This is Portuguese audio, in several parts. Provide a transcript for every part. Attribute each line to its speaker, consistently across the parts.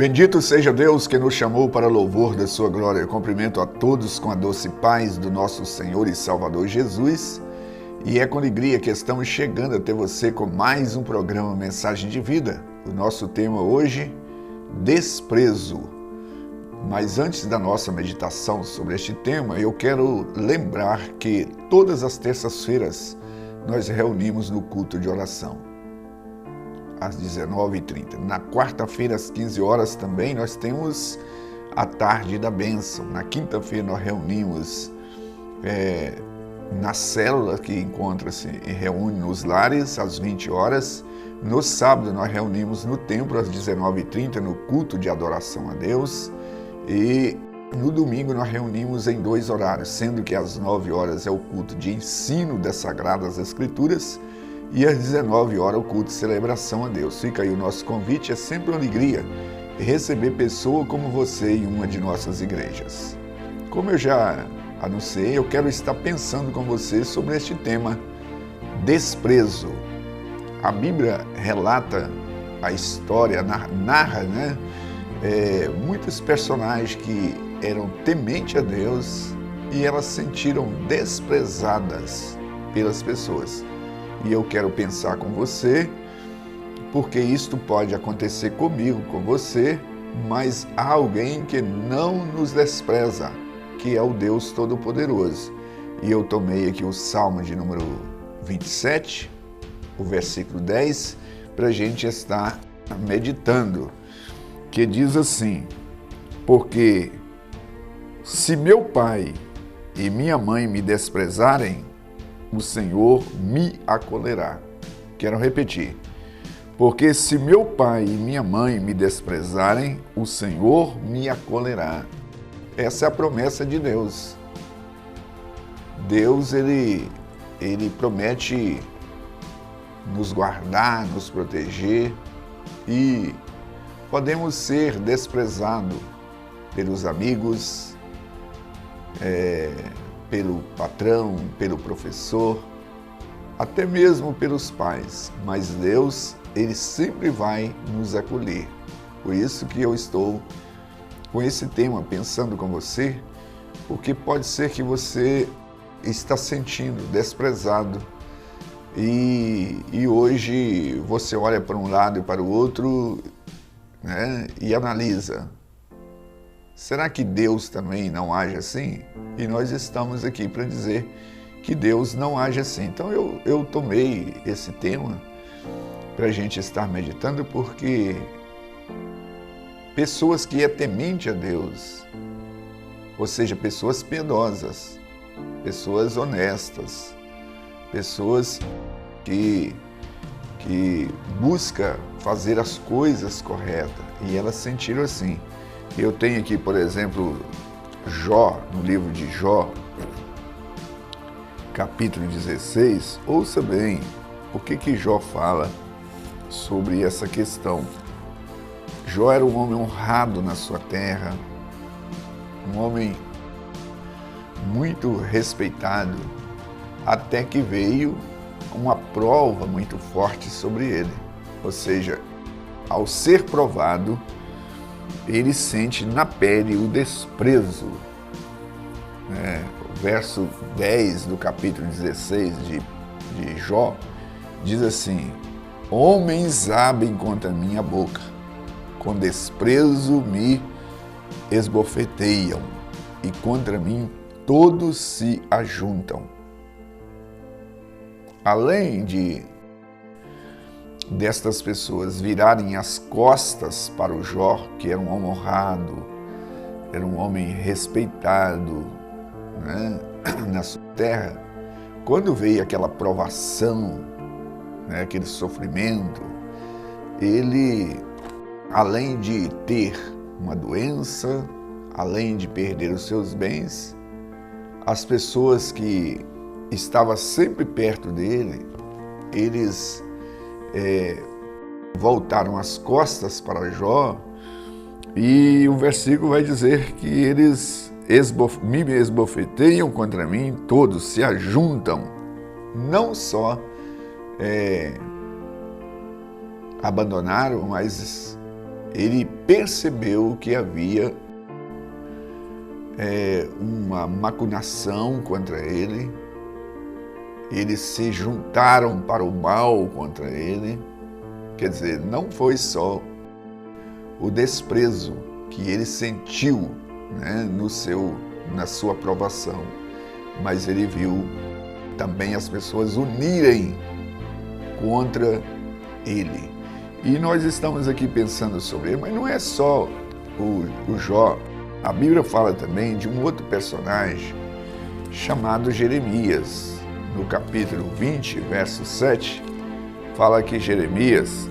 Speaker 1: Bendito seja Deus que nos chamou para louvor da sua glória. Eu cumprimento a todos com a doce paz do nosso Senhor e Salvador Jesus. E é com alegria que estamos chegando até você com mais um programa Mensagem de Vida. O nosso tema hoje, desprezo. Mas antes da nossa meditação sobre este tema, eu quero lembrar que todas as terças-feiras nós reunimos no culto de oração, às 19h30. Na quarta-feira, às 15 horas também, nós temos a tarde da bênção. Na quinta-feira nós reunimos na célula que encontra-se e reúne nos lares, às 20 horas. No sábado nós reunimos no templo, às 19h30, no culto de adoração a Deus. E no domingo nós reunimos em 2 horários, sendo que às 9 horas é o culto de ensino das Sagradas Escrituras e às 19 horas o culto de celebração a Deus. Fica aí o nosso convite, é sempre uma alegria receber pessoa como você em uma de nossas igrejas. Como eu já anunciei, eu quero estar pensando com você sobre este tema, desprezo. A Bíblia relata a história, narra, muitos personagens que eram tementes a Deus e elas se sentiram desprezadas pelas pessoas. E eu quero pensar com você, porque isto pode acontecer comigo, com você, mas há alguém que não nos despreza, que é o Deus Todo-Poderoso. E eu tomei aqui o Salmo de número 27, o versículo 10, para a gente estar meditando, que diz assim: porque se meu pai e minha mãe me desprezarem, o Senhor me acolherá. Quero repetir. Porque se meu pai e minha mãe me desprezarem, o Senhor me acolherá. Essa é a promessa de Deus. Deus, ele promete nos guardar, nos proteger, e podemos ser desprezados pelos amigos, pelo patrão, pelo professor, até mesmo pelos pais, mas Deus, ele sempre vai nos acolher. Por isso que eu estou com esse tema pensando com você, porque pode ser que você está sentindo desprezado e hoje você olha para um lado e para o outro, e analisa. Será que Deus também não age assim? E nós estamos aqui para dizer que Deus não age assim. Então eu tomei esse tema para a gente estar meditando, porque pessoas que é temente a Deus, ou seja, pessoas piedosas, pessoas honestas, pessoas que buscam fazer as coisas corretas, e elas sentiram assim. Eu tenho aqui, por exemplo, Jó, no livro de Jó, capítulo 16, ouça bem o que Jó fala sobre essa questão. Jó era um homem honrado na sua terra, um homem muito respeitado, até que veio uma prova muito forte sobre ele. Ou seja, ao ser provado, ele sente na pele o desprezo. O verso 10 do capítulo 16 de Jó diz assim: homens abrem contra minha boca, com desprezo me esbofeteiam, e contra mim todos se ajuntam. Além destas pessoas virarem as costas para o Jó, que era um homem honrado, era um homem respeitado, na sua terra, quando veio aquela provação, aquele sofrimento, ele, além de ter uma doença, além de perder os seus bens, as pessoas que estavam sempre perto dele, eles voltaram as costas para Jó, e o versículo vai dizer que eles me esbofeteiam contra mim, todos se ajuntam, não só abandonaram, mas ele percebeu que havia uma macunação contra ele, eles se juntaram para o mal contra ele. Quer dizer, não foi só o desprezo que ele sentiu, né, na sua aprovação, mas ele viu também as pessoas unirem contra ele. E nós estamos aqui pensando sobre ele, mas não é só o Jó. A Bíblia fala também de um outro personagem chamado Jeremias. No capítulo 20, verso 7, fala que Jeremias,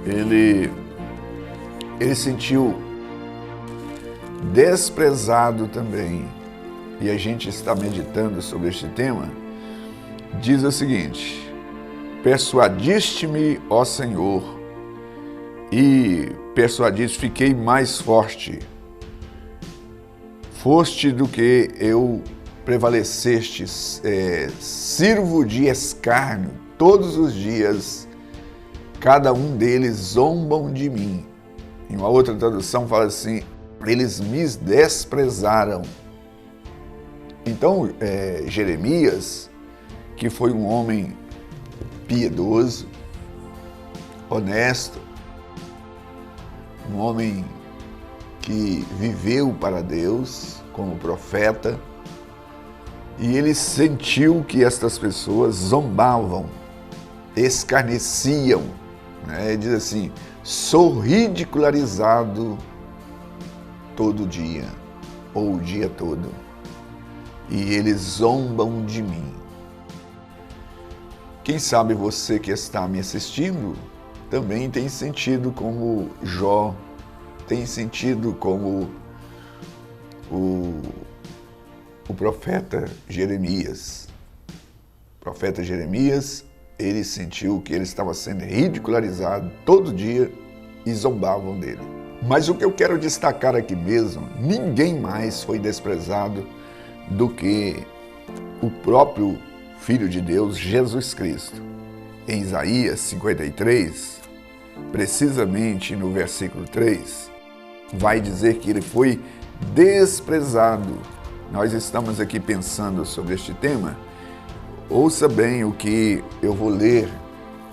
Speaker 1: ele sentiu desprezado também. E a gente está meditando sobre este tema. Diz o seguinte: persuadiste-me, ó Senhor, e fiquei mais forte. Foste do que eu prevaleceste, sirvo de escárnio, todos os dias, cada um deles zombam de mim. Em uma outra tradução fala assim: eles me desprezaram. Então, Jeremias, que foi um homem piedoso, honesto, um homem que viveu para Deus como profeta, e ele sentiu que estas pessoas zombavam, escarneciam, né? Ele diz assim: sou ridicularizado todo dia, ou o dia todo, e eles zombam de mim. Quem sabe você que está me assistindo também tem sentido como Jó, tem sentido como o profeta Jeremias. O profeta Jeremias, ele sentiu que ele estava sendo ridicularizado todo dia e zombavam dele. Mas o que eu quero destacar aqui mesmo, ninguém mais foi desprezado do que o próprio Filho de Deus, Jesus Cristo. Em Isaías 53, precisamente no versículo 3, vai dizer que ele foi desprezado. Nós estamos aqui pensando sobre este tema. Ouça bem o que eu vou ler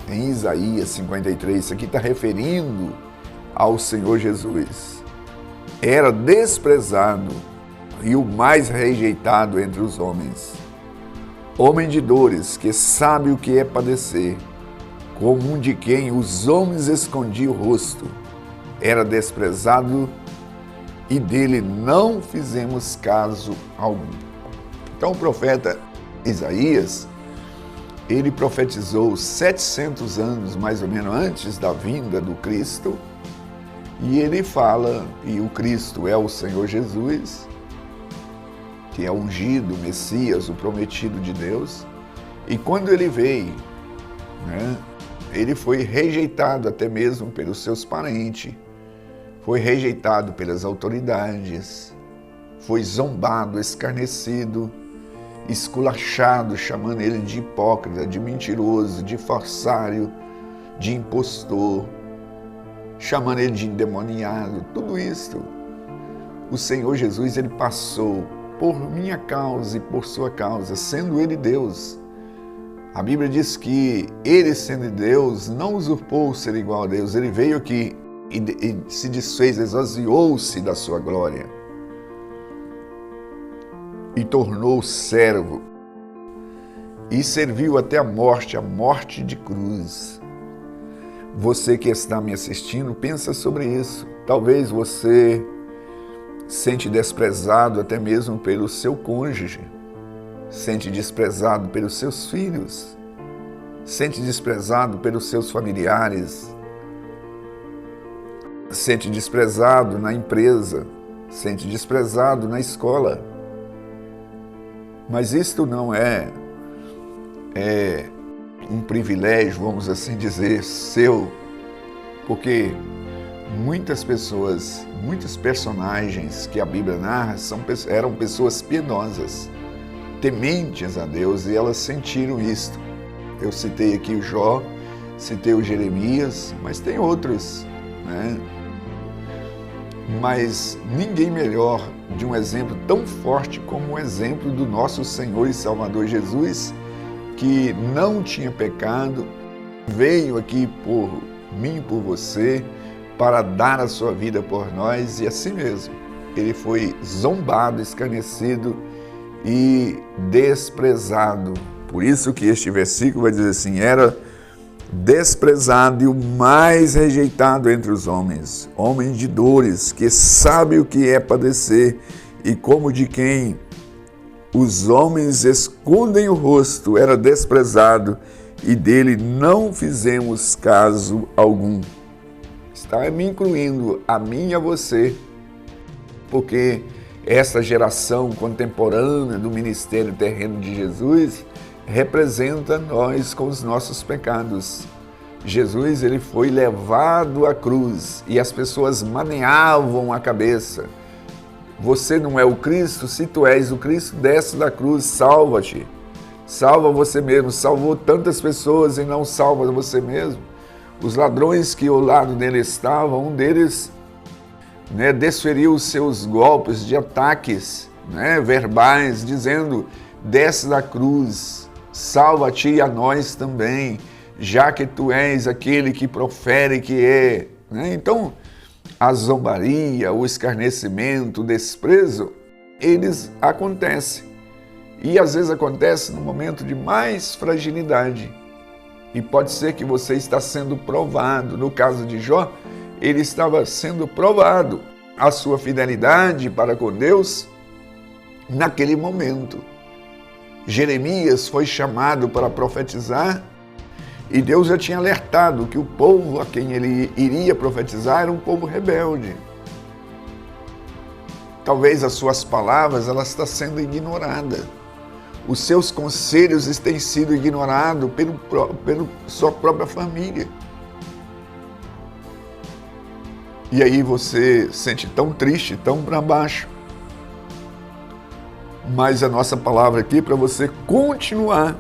Speaker 1: em Isaías 53. Isso aqui está referindo ao Senhor Jesus. Era desprezado e o mais rejeitado entre os homens. Homem de dores, que sabe o que é padecer, como um de quem os homens escondiam o rosto. Era desprezado e dele não fizemos caso algum. Então o profeta Isaías, ele profetizou 700 anos, mais ou menos, antes da vinda do Cristo, e ele fala, e o Cristo é o Senhor Jesus, que é o ungido, o Messias, o prometido de Deus, e quando ele veio, né, ele foi rejeitado até mesmo pelos seus parentes, foi rejeitado pelas autoridades, foi zombado, escarnecido, esculachado, chamando ele de hipócrita, de mentiroso, de falsário, de impostor, chamando ele de endemoniado, tudo isso. O Senhor Jesus, ele passou por minha causa e por sua causa, sendo ele Deus. A Bíblia diz que ele, sendo Deus, não usurpou ser igual a Deus, ele veio aqui e se desfez, esvaziou-se da sua glória e tornou servo e serviu até a morte de cruz. Você que está me assistindo, pensa sobre isso. Talvez você sente desprezado até mesmo pelo seu cônjuge, sente desprezado pelos seus filhos, sente desprezado pelos seus familiares, sente desprezado na empresa, sente desprezado na escola. Mas isto não é um privilégio, vamos assim dizer, seu, porque muitas pessoas, muitos personagens que a Bíblia narra eram pessoas piedosas, tementes a Deus, e elas sentiram isto. Eu citei aqui o Jó, citei o Jeremias, mas tem outros, né? Mas ninguém melhor de um exemplo tão forte como o exemplo do nosso Senhor e Salvador Jesus, que não tinha pecado, veio aqui por mim e por você, para dar a sua vida por nós, e assim mesmo, ele foi zombado, escarnecido e desprezado. Por isso que este versículo vai dizer assim: era desprezado e o mais rejeitado entre os homens, homem de dores, que sabe o que é padecer, e como de quem os homens escondem o rosto, era desprezado, e dele não fizemos caso algum. Está me incluindo a mim e a você, porque essa geração contemporânea do ministério terreno de Jesus representa nós com os nossos pecados. Jesus, ele foi levado à cruz e as pessoas maneavam a cabeça. Você não é o Cristo? Se tu és o Cristo, desce da cruz, salva-te. Salva você mesmo. Salvou tantas pessoas e não salva você mesmo. Os ladrões que ao lado dele estavam, um deles desferiu os seus golpes de ataques verbais, dizendo: desce da cruz, salva-te e a nós também, já que tu és aquele que profere que é. Então, a zombaria, o escarnecimento, o desprezo, eles acontecem. E às vezes acontece no momento de mais fragilidade. E pode ser que você está sendo provado. No caso de Jó, ele estava sendo provado a sua fidelidade para com Deus naquele momento. Jeremias foi chamado para profetizar e Deus já tinha alertado que o povo a quem ele iria profetizar era um povo rebelde. Talvez as suas palavras elas estão sendo ignoradas. Os seus conselhos têm sido ignorados pela sua própria família. E aí você se sente tão triste, tão para baixo. Mas a nossa palavra aqui é para você continuar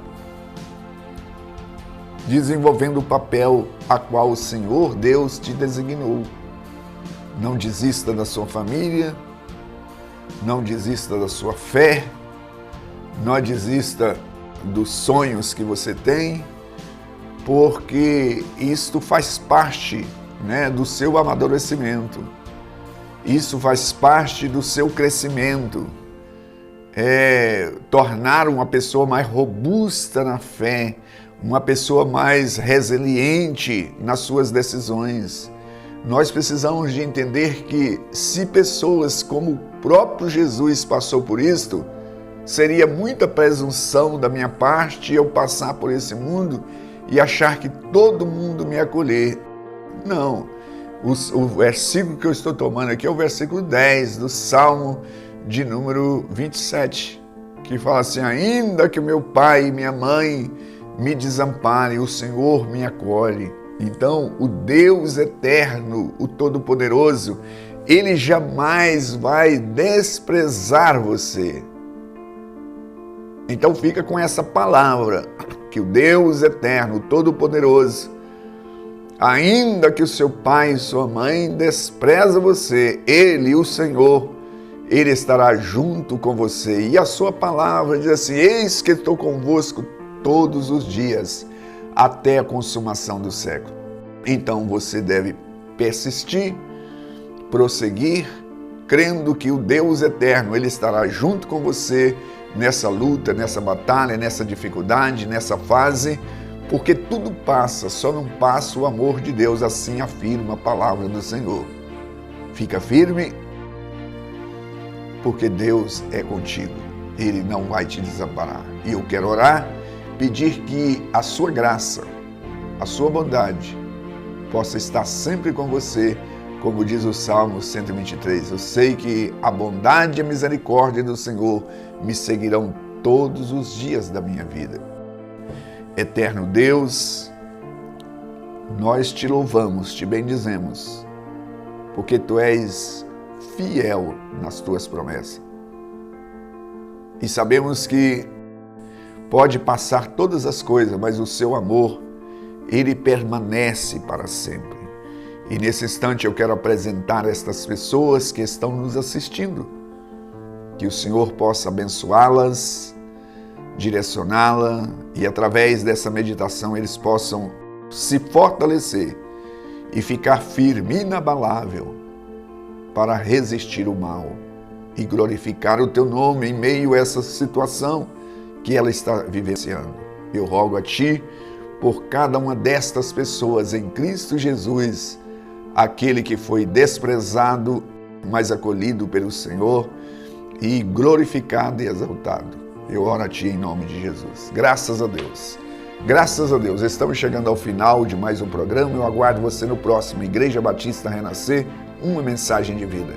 Speaker 1: desenvolvendo o papel a qual o Senhor Deus te designou. Não desista da sua família, não desista da sua fé, não desista dos sonhos que você tem, porque isto faz parte do seu amadurecimento. Isso faz parte do seu crescimento. Tornar uma pessoa mais robusta na fé, uma pessoa mais resiliente nas suas decisões. Nós precisamos de entender que se pessoas como o próprio Jesus passou por isto, seria muita presunção da minha parte eu passar por esse mundo e achar que todo mundo me acolher. Não. O versículo que eu estou tomando aqui é o versículo 10 do Salmo de número 27, que fala assim: ainda que meu pai e minha mãe me desamparem, o Senhor me acolhe. Então, o Deus eterno, o Todo-Poderoso, ele jamais vai desprezar você. Então fica com essa palavra, que o Deus eterno, o Todo-Poderoso, ainda que o seu pai e sua mãe desprezam você, ele, o Senhor, ele estará junto com você. E a sua palavra diz assim: eis que estou convosco todos os dias, até a consumação do século. Então você deve persistir, prosseguir, crendo que o Deus eterno, ele estará junto com você nessa luta, nessa batalha, nessa dificuldade, nessa fase, porque tudo passa, só não passa o amor de Deus, assim afirma a palavra do Senhor. Fica firme, porque Deus é contigo, ele não vai te desamparar. E eu quero orar, pedir que a sua graça, a sua bondade, possa estar sempre com você, como diz o Salmo 123. Eu sei que a bondade e a misericórdia do Senhor me seguirão todos os dias da minha vida. Eterno Deus, nós te louvamos, te bendizemos, porque tu és fiel nas tuas promessas. E sabemos que pode passar todas as coisas, mas o seu amor, ele permanece para sempre. E nesse instante eu quero apresentar estas pessoas que estão nos assistindo. Que o Senhor possa abençoá-las, direcioná-la e através dessa meditação eles possam se fortalecer e ficar firme, inabalável, para resistir o mal e glorificar o teu nome em meio a essa situação que ela está vivenciando. Eu rogo a ti por cada uma destas pessoas em Cristo Jesus, aquele que foi desprezado, mas acolhido pelo Senhor e glorificado e exaltado. Eu oro a ti em nome de Jesus. Graças a Deus. Graças a Deus. Estamos chegando ao final de mais um programa. Eu aguardo você no próximo. Igreja Batista Renascer, uma mensagem de vida.